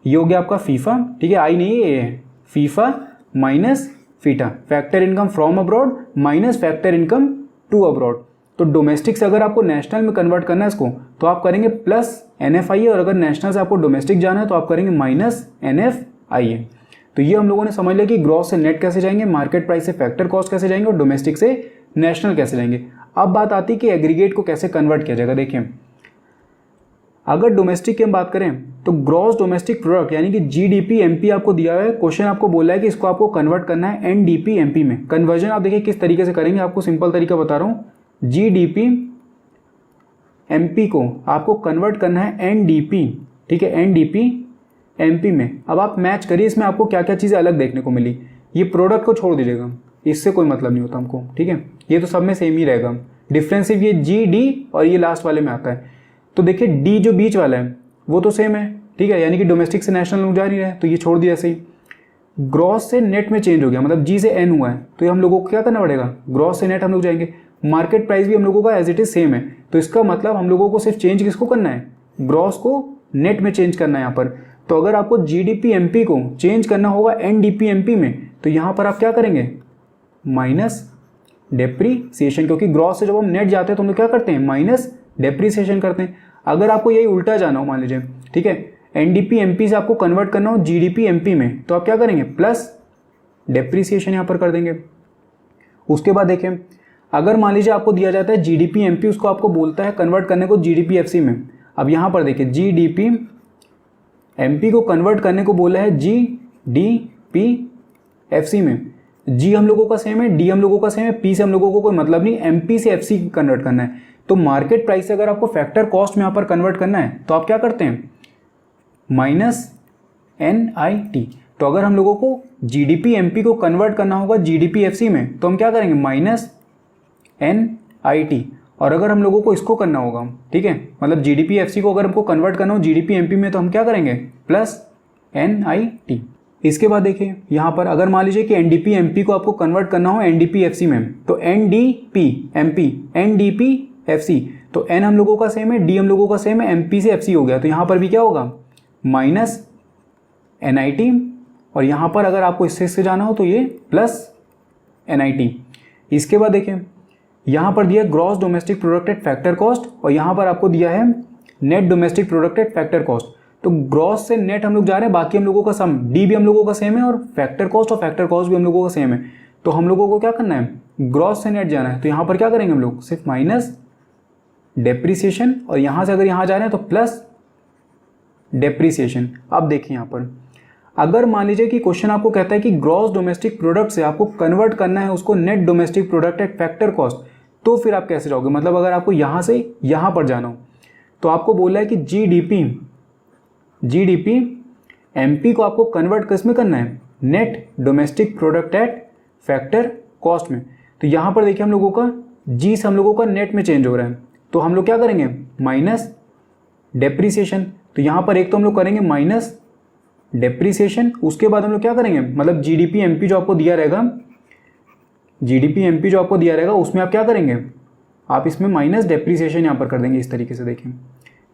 ये हो गया आपका फीफा, ठीक है, आई नहीं है, ये FIFA minus FITA, factor income from abroad minus factor income to abroad. तो डोमेस्टिक से अगर आपको नेशनल में कन्वर्ट करना है इसको तो आप करेंगे प्लस NFIA, और अगर नेशनल से आपको डोमेस्टिक जाना है तो आप करेंगे माइनस NFIA। तो ये हम लोगों ने समझ लिया कि ग्रॉस से नेट कैसे जाएंगे, मार्केट प्राइस से फैक्टर कॉस्ट कैसे जाएंगे और डोमेस्टिक से नेशनल कैसे जाएंगे। अब बात आती है कि एग्रीगेट को कैसे कन्वर्ट किया जाएगा। देखिए अगर डोमेस्टिक की हम बात करें तो ग्रॉस डोमेस्टिक प्रोडक्ट यानी कि GDP MP आपको दिया है, क्वेश्चन आपको बोला है कि इसको आपको कन्वर्ट करना है NDP MP में। कन्वर्जन आप देखिए किस तरीके से करेंगे, आपको सिंपल तरीका बता रहा हूँ। GDP MP को आपको कन्वर्ट करना है NDP, ठीक है, NDP MP में। अब आप मैच करिए इसमें आपको क्या क्या चीज़ें अलग देखने को मिली। ये प्रोडक्ट को छोड़ दीजिएगा, इससे कोई मतलब नहीं होता हमको, ठीक है, ये तो सब में सेम ही रहेगा। डिफरेंस सिर्फ ये GD और ये लास्ट वाले में आता है। तो देखिए D जो बीच वाला है वो तो सेम है, ठीक है, यानी कि डोमेस्टिक से नेशनल लोग जा नहीं रहे, तो ये छोड़ दिया ऐसे ही। ग्रॉस से नेट में चेंज हो गया, मतलब G से N हुआ है, तो ये हम लोगों को क्या करना पड़ेगा, ग्रॉस से नेट हम लोग जाएंगे। मार्केट प्राइस भी हम लोगों का एज इट इज सेम है, तो इसका मतलब हम लोगों को सिर्फ चेंज किसको करना है, ग्रॉस को नेट में चेंज करना है यहाँ पर। तो अगर आपको GDP MP को चेंज करना होगा NDP MP में तो यहाँ पर आप क्या करेंगे माइनस डेप्रीसिएशन, क्योंकि ग्रॉस से जब हम नेट जाते हैं तो हम लोग क्या करते हैं माइनस डेप्रीसिएशन करते हैं। अगर आपको यही उल्टा जाना हो मान लीजिए, ठीक है, NDP MP से आपको कन्वर्ट करना हो GDP MP में तो आप क्या करेंगे प्लस डेप्रीसिएशन यहाँ पर कर देंगे। उसके बाद देखें अगर मान लीजिए आपको दिया जाता है GDP MP, उसको आपको बोलता है कन्वर्ट करने को GDP FC में। अब यहाँ पर देखिए GDP MP को कन्वर्ट करने को बोला है GDP FC में। G हम लोगों का सेम है, D हम लोगों का सेम है, P से हम लोगों को कोई मतलब नहीं, MP से FC कन्वर्ट करना है। तो मार्केट प्राइस से अगर आपको फैक्टर कॉस्ट में यहाँ पर कन्वर्ट करना है तो आप क्या करते हैं माइनस NIT। तो अगर हम लोगों को GDP MP को कन्वर्ट करना होगा GDP FC में तो हम क्या करेंगे माइनस NIT। और अगर हम लोगों को इसको करना होगा, ठीक है, मतलब GDP FC को अगर हमको कन्वर्ट करना हो GDP MP में तो हम क्या करेंगे प्लस NIT। इसके बाद देखिए यहाँ पर अगर मान लीजिए कि एनडीपी एमपी को आपको कन्वर्ट करना हो एनडीपी एफसी में, तो एनडीपी एमपी एनडीपी एफसी, तो एन हम लोगों का सेम है, डी हम लोगों का सेम है, एमपी से एफसी हो गया, तो यहाँ पर भी क्या होगा माइनस एनआईटी, और यहाँ पर अगर आपको इससे जाना हो तो ये प्लस एनआईटी। इसके बाद देखिए यहाँ पर दिया gross domestic product at factor cost, और यहाँ पर आपको दिया है net domestic product at factor cost. तो ग्रॉस से नेट हम लोग जा रहे हैं, बाकी हम लोगों का सम, डी भी हम लोगों का सेम है और फैक्टर कॉस्ट भी हम लोगों का सेम है। तो हम लोगों को क्या करना है, ग्रॉस से नेट जाना है। तो यहाँ पर क्या करेंगे हम लोग, सिर्फ माइनस डेप्रीसिएशन, और यहाँ से अगर यहाँ जा रहे हैं तो प्लस डेप्रीसिएशन। अब देखिए यहाँ पर अगर मान लीजिए कि क्वेश्चन आपको कहता है कि ग्रॉस डोमेस्टिक प्रोडक्ट से आपको कन्वर्ट करना है उसको net domestic product at factor cost, तो फिर आप कैसे जाओगे, मतलब अगर आपको यहाँ से यहाँ पर जाना हो तो आपको बोला है कि जीडीपी एमपी को आपको कन्वर्ट किस में करना है, net domestic product at factor cost में। तो यहाँ पर देखिए हम लोगों का जी से हम लोगों का नेट में चेंज हो रहा है, तो हम लोग क्या करेंगे माइनस डेप्रीसिएशन। तो यहाँ पर एक तो हम लोग करेंगे माइनस डेप्रीसिएशन, उसके बाद हम लोग क्या करेंगे, मतलब जीडीपी एमपी जो आपको दिया रहेगा उसमें आप क्या करेंगे, आप इसमें माइनस डेप्रीसिएशन यहाँ पर कर देंगे। इस तरीके से देखिए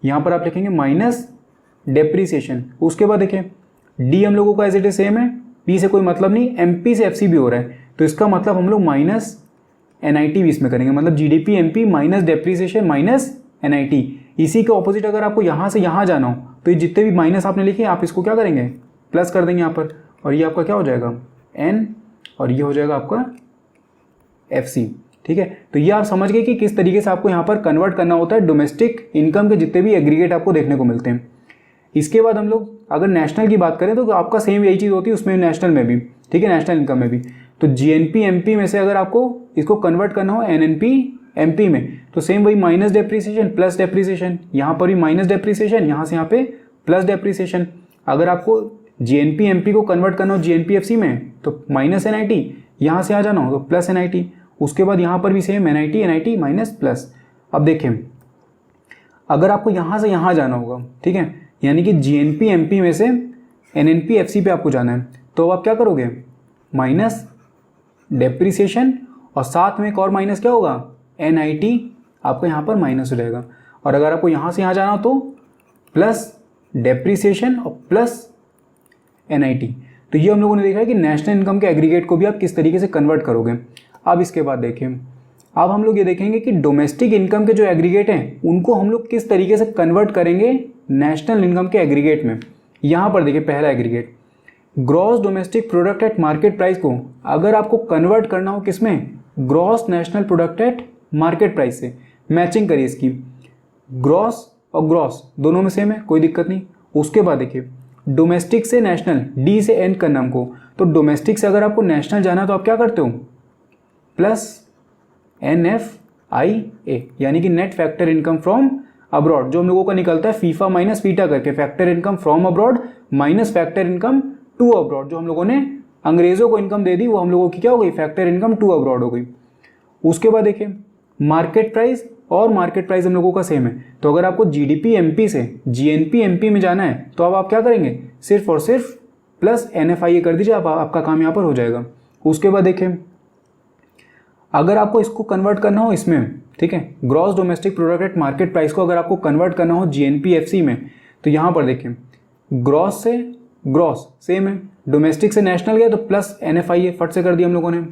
यहाँ पर आप लिखेंगे माइनस डेप्रीसिएशन। उसके बाद देखिए डी हम लोगों का एज इट इज सेम है, पी से कोई मतलब नहीं, एमपी से एफसी भी हो रहा है, तो इसका मतलब हम लोग माइनस एनआईटी भी इसमें करेंगे, मतलब GDP MP minus depreciation minus NIT. इसी के ऑपोजिट अगर आपको यहाँ से यहाँ जाना हो तो ये जितने भी माइनस आपने लिखे आप इसको क्या करेंगे, प्लस कर देंगे यहाँ पर, और ये आपका क्या हो जाएगा एन, और ये हो जाएगा आपका एफ सी। ठीक है, तो ये आप समझ गए कि किस तरीके से आपको यहाँ पर कन्वर्ट करना होता है डोमेस्टिक इनकम के जितने भी एग्रीगेट आपको देखने को मिलते हैं। इसके बाद हम लोग अगर नेशनल की बात करें तो आपका सेम यही चीज़ होती है उसमें, नेशनल में भी, ठीक है, नेशनल इनकम में भी। तो जीएनपी एमपी में से अगर आपको इसको कन्वर्ट करना हो एनएनपी एमपी में, तो सेम वही माइनस डेप्रीसिएशन प्लस डेप्रीसिएशन, यहाँ पर भी माइनस डेप्रीसिएशन, यहाँ से यहाँ पे प्लस डेप्रीसिएशन। अगर आपको जीएनपी एमपी को कन्वर्ट करना हो जीएनपी एफसी में तो माइनस एनआईटी, यहाँ से आ जाना हो तो प्लस एनआईटी। उसके बाद यहाँ पर भी same NIT NIT minus plus. अब देखें अगर आपको यहाँ से यहाँ जाना होगा, ठीक है, यानी कि जीएनपी एमपी में से एनएनपी एफसी पे आपको जाना है, तो आप क्या करोगे माइनस डेप्रीसिएशन, और साथ में एक और माइनस क्या होगा एनआईटी, आपको यहाँ पर माइनस हो जाएगा। और अगर आपको यहाँ से यहाँ जाना हो तो प्लस डेप्रीसिएशन और प्लस एनआईटी। तो ये हम लोगों ने देखा है कि नेशनल इनकम के एग्रीगेट को भी आप किस तरीके से कन्वर्ट करोगे। अब इसके बाद देखिए, अब हम लोग ये देखेंगे कि डोमेस्टिक इनकम के जो एग्रीगेट हैं उनको हम लोग किस तरीके से कन्वर्ट करेंगे नेशनल इनकम के एग्रीगेट में। यहाँ पर देखिए पहला aggregate gross domestic product at market price को अगर आपको कन्वर्ट करना हो किसमें, gross national product at market price से। मैचिंग करिए इसकी, ग्रॉस और ग्रॉस दोनों में सेम है, कोई दिक्कत नहीं। उसके बाद देखिए डोमेस्टिक से नेशनल, डी से एंड करना हमको, तो डोमेस्टिक से अगर आपको नेशनल जाना है तो आप क्या करते हो प्लस NFIA, यानी कि net factor income from abroad, जो हम लोगों का निकलता है फीफा माइनस फीटा करके, factor income from abroad minus factor income to abroad. जो हम लोगों ने अंग्रेजों को इनकम दे दी वो हम लोगों की क्या हो गई, फैक्टर इनकम टू अब्रॉड हो गई। उसके बाद देखिए मार्केट प्राइस और मार्केट प्राइस हम लोगों का सेम है, तो अगर आपको जीडीपी एमपी से जीएनपी एमपी में जाना है तो अब आप क्या करेंगे, सिर्फ और सिर्फ प्लस NFIA कर दीजिए, आपका काम यहाँ पर हो जाएगा। उसके बाद देखिए अगर आपको इसको कन्वर्ट करना हो इसमें, ठीक है, gross domestic product at market price को अगर आपको कन्वर्ट करना हो जीएनपी एफसी में, तो यहाँ पर देखिए ग्रॉस से ग्रॉस सेम है, डोमेस्टिक से नेशनल गया तो प्लस NFIA फट से कर दिया हम लोगों ने।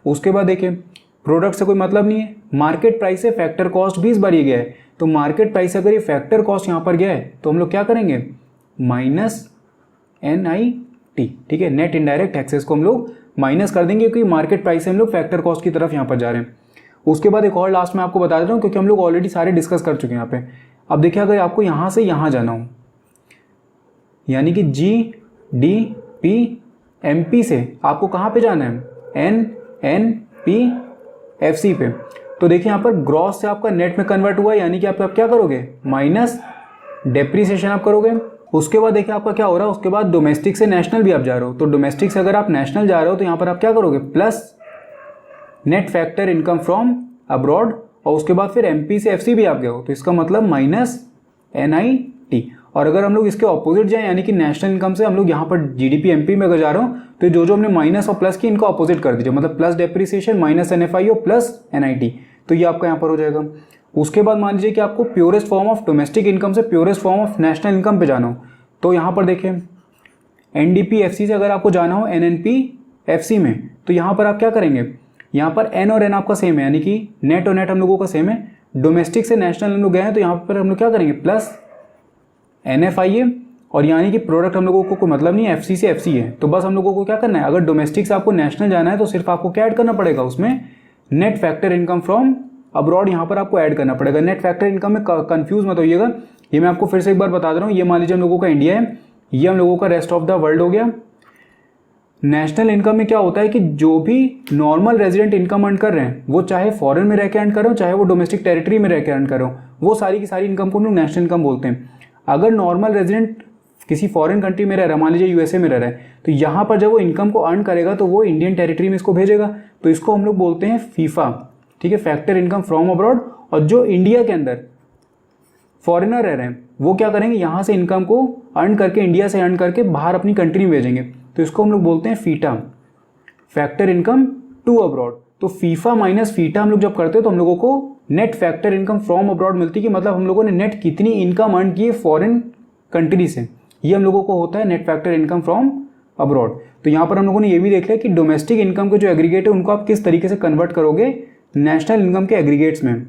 उसके बाद देखिए प्रोडक्ट से कोई मतलब नहीं है, मार्केट प्राइस से फैक्टर कॉस्ट भी इस बार ये गया है, तो मार्केट प्राइस से अगर ये फैक्टर कॉस्ट यहाँ पर गया है तो हम लोग क्या करेंगे माइनस NIT, ठीक है, नेट इनडायरेक्ट टैक्सेस को हम लोग माइनस कर देंगे क्योंकि मार्केट प्राइस से हम लोग फैक्टर कॉस्ट की तरफ यहाँ पर जा रहे हैं। उसके बाद एक और लास्ट में आपको बता दे रहा हूँ क्योंकि हम लोग ऑलरेडी सारे डिस्कस कर चुके हैं यहाँ पे। अब देखिए अगर आपको यहाँ से यहाँ जाना हो, यानी कि GDP MP से आपको कहाँ पे जाना है NNP FC पे, तो देखिए यहाँ पर ग्रॉस से आपका नेट में कन्वर्ट हुआ, यानी कि आप क्या करोगे माइनस डेप्रीसिएशन आप करोगे। उसके बाद देखिए आपका क्या हो रहा है, उसके बाद डोमेस्टिक से नेशनल भी आप जा रहे हो, तो डोमेस्टिक से अगर आप नेशनल जा रहे हो तो यहाँ पर आप क्या करोगे plus net factor income from abroad, और उसके बाद फिर एमपी से एफसी भी आप गए हो तो इसका मतलब माइनस NIT। और अगर हम लोग इसके ऑपोजिट जाएं यानी कि नेशनल इनकम से हम लोग यहाँ पर जीडीपी एमपी में अगर जा रहा हूँ तो जो जो हमने माइनस और प्लस की इनको अपोजिट कर दीजिए, मतलब plus depreciation minus NFIO plus NIT, तो ये आपका यहाँ पर हो जाएगा। उसके बाद मान लीजिए कि आपको purest form of domestic income से purest form of national income पे जाना हो, तो यहाँ पर देखें एनडीपीएफसी से अगर आपको जाना हो एनएनपीएफसी में, तो यहाँ पर आप क्या करेंगे, यहाँ पर एन और एन आपका सेम है यानी कि नेट और नेट हम लोगों का सेम है। डोमेस्टिक से नेशनल हम लोग गए हैं तो यहाँ पर हम लोग क्या करेंगे प्लस एनएफआईए, और यानी कि प्रोडक्ट हम लोगों को कोई मतलब नहीं है, एफसी से एफसी है, तो बस हम लोगों को क्या करना है, अगर डोमेस्टिक से आपको नेशनल जाना है तो सिर्फ आपको क्या ऐड करना पड़ेगा उसमें, net factor income from abroad यहाँ पर आपको ऐड करना पड़ेगा। नेट फैक्टर इनकम में कंफ्यूज मत होइएगा, ये मैं आपको फिर से एक बार बता दे रहा हूँ। ये मान लीजिए हम लोगों का इंडिया है, ये हम लोगों का रेस्ट ऑफ द वर्ल्ड हो गया। नेशनल इनकम में क्या होता है कि जो भी नॉर्मल रेजिडेंट इनकम अर्न कर रहे हैं, वो चाहे फॉरेन में रह के अर्न कर रहे हो चाहे वो डोमेस्टिक टेरिटरी में रह के अर्न कर रहे हो, वो सारी की सारी इनकम को हम लोग नेशनल इनकम बोलते हैं। अगर नॉर्मल रेजिडेंट किसी फॉरेन कंट्री में रह रहा है, मान लीजिए यूएसए में रह रहा है, तो यहाँ पर जब वो इनकम को अर्न करेगा तो वो इंडियन टेरिटरी में इसको भेजेगा, तो इसको हम लोग बोलते हैं फीफा, ठीक है, फैक्टर इनकम फ्रॉम अब्रॉड। और जो इंडिया के अंदर फॉरेनर रह रहे हैं वो क्या करेंगे, यहाँ से इनकम को अर्न करके, इंडिया से अर्न करके बाहर अपनी कंट्री में भेजेंगे, तो इसको हम लोग बोलते हैं FITA, factor income to abroad. तो फीफा माइनस फीटा हम लोग जब करते हैं तो हम लोगों को net factor income from abroad मिलती है, कि मतलब हम लोगों ने नेट कितनी इनकम अर्न की है फॉरेन कंट्री से, ये हम लोगों को होता है net factor income from abroad. तो यहाँ पर हम लोगों ने ये भी देख लिया कि डोमेस्टिक इनकम के जो एग्रीगेट है उनको आप किस तरीके से कन्वर्ट करोगे नेशनल इनकम के एग्रीगेट्स में।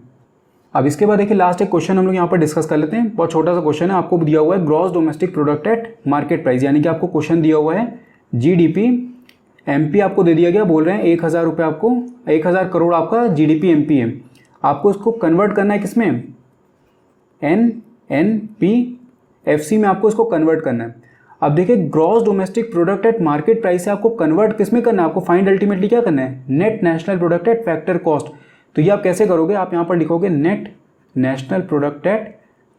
अब इसके बाद देखिए लास्ट एक क्वेश्चन हम लोग यहाँ पर डिस्कस कर लेते हैं, बहुत छोटा सा क्वेश्चन है, आपको दिया हुआ है gross domestic product at market price, यानी कि आपको क्वेश्चन दिया हुआ है जीडीपी एमपी आपको दे दिया गया, बोल रहे हैं 1000 रुपये आपको, 1000 करोड़ आपका जीडीपी एमपी है, आपको इसको कन्वर्ट करना है किसमें, एनएनपीएफसी में आपको इसको कन्वर्ट करना है। अब देखिए gross domestic product at market price से आपको कन्वर्ट किसमें करना है, आपको फाइंड अल्टीमेटली क्या करना है, net national product at factor cost. तो ये आप कैसे करोगे, आप यहाँ पर लिखोगे net national product at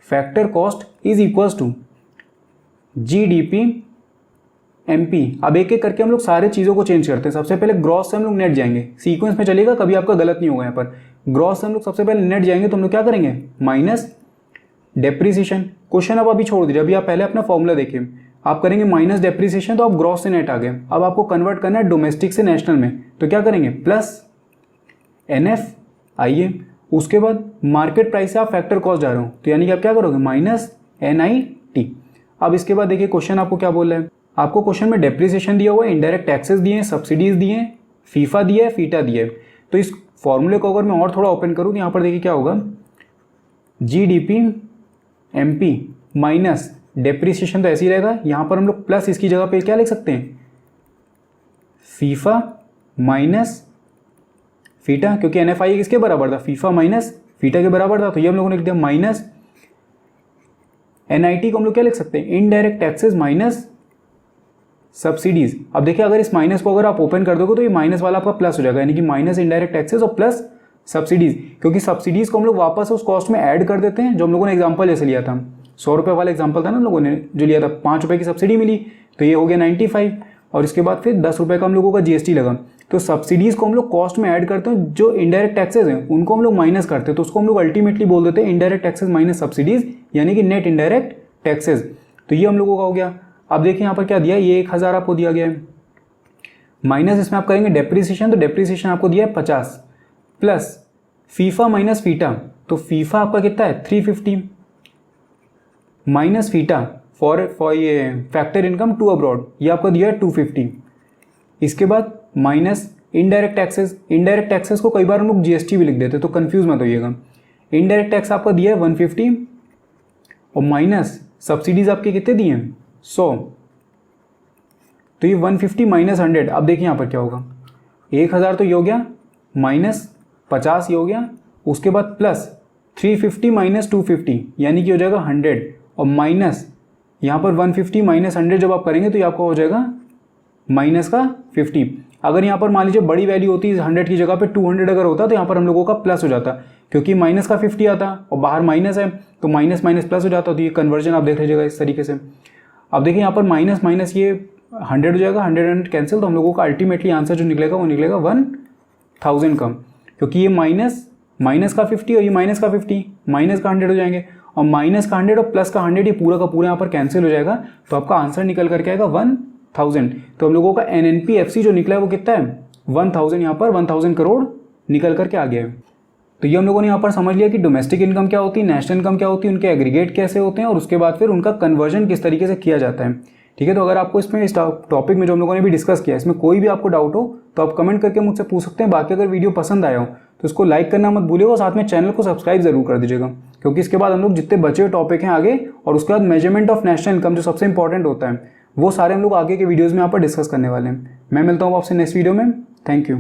factor cost is equals to GDP MP. अब एक एक करके हम लोग सारे चीज़ों को चेंज करते हैं। सबसे पहले ग्रॉस से हम लोग नेट जाएंगे, सीक्वेंस में चलेगा, कभी आपका गलत नहीं होगा। यहाँ पर ग्रॉस से हम लोग सबसे पहले नेट जाएंगे तो हम लोग क्या करेंगे, माइनस डेप्रीसिएशन। क्वेश्चन अब अभी छोड़ दीजिए, अभी आप पहले अपना फॉर्मूला देखिए, आप करेंगे माइनस डेप्रीसिएशन, तो आप ग्रॉस से नेट आ गए। अब आपको कन्वर्ट करना है डोमेस्टिक से नेशनल में, तो क्या करेंगे प्लस एनएफ आइए, उसके बाद मार्केट प्राइस से आप फैक्टर कॉस्ट जा रहे हो, तो यानी कि आप क्या करोगे माइनस एनआईटी। अब इसके बाद देखिए क्वेश्चन आपको क्या बोल रहा है, आपको क्वेश्चन में डेप्रीसिएशन दिया हुआ है, इनडायरेक्ट टैक्सेस दिए हैं, सब्सिडीज दिए हैं, फीफा दिया है, फीटा दिया है। तो इस फॉर्मूले को अगर मैं और थोड़ा ओपन करूँ तो यहाँ पर देखिए क्या होगा, जीडीपी एमपी माइनस डेप्रीसिएशन तो ऐसे ही रहेगा, यहाँ पर हम लोग प्लस इसकी जगह पे क्या लिख सकते हैं, फीफा माइनस फीटा, क्योंकि एनएफआई किसके बराबर था, फीफा माइनस फीटा के बराबर था, तो ये हम लोगों ने लिख दिया माइनस एनआईटी को हम लोग क्या लिख सकते हैं, इनडायरेक्ट टैक्सेस माइनस सब्सिडीज। अब देखिए अगर इस माइनस को अगर आप ओपन कर दोगे तो ये माइनस वाला आपका प्लस हो जाएगा, यानी कि माइनस इनडायरेक्ट टैक्सेस और प्लस सब्सिडीज, क्योंकि सब्सिडीज को हम लोग वापस उस कॉस्ट में ऐड कर देते हैं जो हम लोगों ने एग्जांपल जैसे लिया था, 100 रुपये वाला एग्जांपल था ना हम लोगों ने जो लिया था, 5 रुपये की सब्सिडी मिली तो ये हो गया 95, और इसके बाद फिर 10 रुपये का हम लोगों का जीएसटी लगा। तो सब्सिडीज को हम लोग कॉस्ट में ऐड करते हैं, जो इनडायरेक्ट टैक्सेस हैं उनको हम लोग माइनस करते हैं, तो उसको हम लोग अल्टीमेटली बोल देते हैं इनडायरेक्ट टैक्सेस माइनस सब्सिडीज, यानी कि नेट इनडायरेक्ट टैक्सेस। तो ये हम लोगों का हो गया। अब देखिए यहाँ पर क्या दिया, ये 1000 आपको दिया गया है, माइनस इसमें आप करेंगे डेप्रीसिएशन, तो डेप्रीसिएशन आपको दिया है 50, प्लस फीफा माइनस फीटा, तो फीफा आपका कितना है 350, माइनस फीटा फॉर ये फैक्टर इनकम टू अब्रॉड, ये आपको दिया है 250। इसके बाद minus indirect taxes, indirect taxes को कई बार हम लोग जीएसटी भी लिख देते हैं, तो कंफ्यूज मत होइएगा। इनडायरेक्ट टैक्स आपका दिया है 150, और माइनस सब्सिडीज आपके कितने दिए हैं 100, तो ये 150 माइनस 100। अब देखिए यहाँ पर क्या होगा, 1000 तो ये हो गया, माइनस 50 ये हो गया, उसके बाद प्लस 350 माइनस 250, यानी कि हो जाएगा 100, और माइनस यहाँ पर 150 माइनस 100 जब आप करेंगे तो ये आपका हो जाएगा माइनस का 50। अगर यहाँ पर मान लीजिए बड़ी वैल्यू होती है 100 की जगह पे 200 अगर होता तो यहाँ पर हम लोगों का प्लस हो जाता, क्योंकि माइनस का 50 आता और बाहर माइनस है, तो माइनस माइनस प्लस हो जाता, तो ये कन्वर्जन आप देख लीजिएगा इस तरीके से। अब देखिए यहाँ पर माइनस माइनस ये 100 हो जाएगा, 100 कैंसिल, तो हम लोगों का अल्टीमेटली आंसर जो निकलेगा वो निकलेगा 1000 कम, क्योंकि ये माइनस का 50 और ये माइनस का 50, माइनस का 100 हो जाएंगे, और माइनस का 100 और प्लस का 100 ये पूरा का पूरा यहाँ पर कैंसिल हो जाएगा, तो आपका आंसर निकल करके आएगा 1000। तो हम लोगों का NNPFC जो निकला है वो कितना है 1000, यहाँ पर 1000 करोड़ निकल करके आ गया है। तो ये हम लोगों ने यहाँ पर समझ लिया कि डोमेस्टिक इनकम क्या होती है, नेशनल इनकम क्या होती है, उनके एग्रीगेट कैसे होते हैं और उसके बाद फिर उनका कन्वर्जन किस तरीके से किया जाता है। ठीक है, तो अगर आपको इसमें इस टॉपिक में जो हम लोगों ने भी डिस्कस किया इसमें कोई भी आपको डाउट हो तो आप कमेंट करके मुझसे पूछ सकते हैं। बाकी अगर वीडियो पसंद आया हो तो इसको लाइक करना मत भूलिएगा, साथ में चैनल को सब्सक्राइब जरूर कर दीजिएगा, क्योंकि इसके बाद हम लोग जितने बचे हुए टॉपिक हैं आगे और उसके बाद मेजरमेंट ऑफ नेशनल इनकम जो सबसे इंपॉर्टेंट होता है वो सारे हम लोग आगे के वीडियोज़ में यहाँ पर डिस्कस करने वाले हैं। मैं मिलता हूँ आपसे नेक्स्ट वीडियो में। Thank you.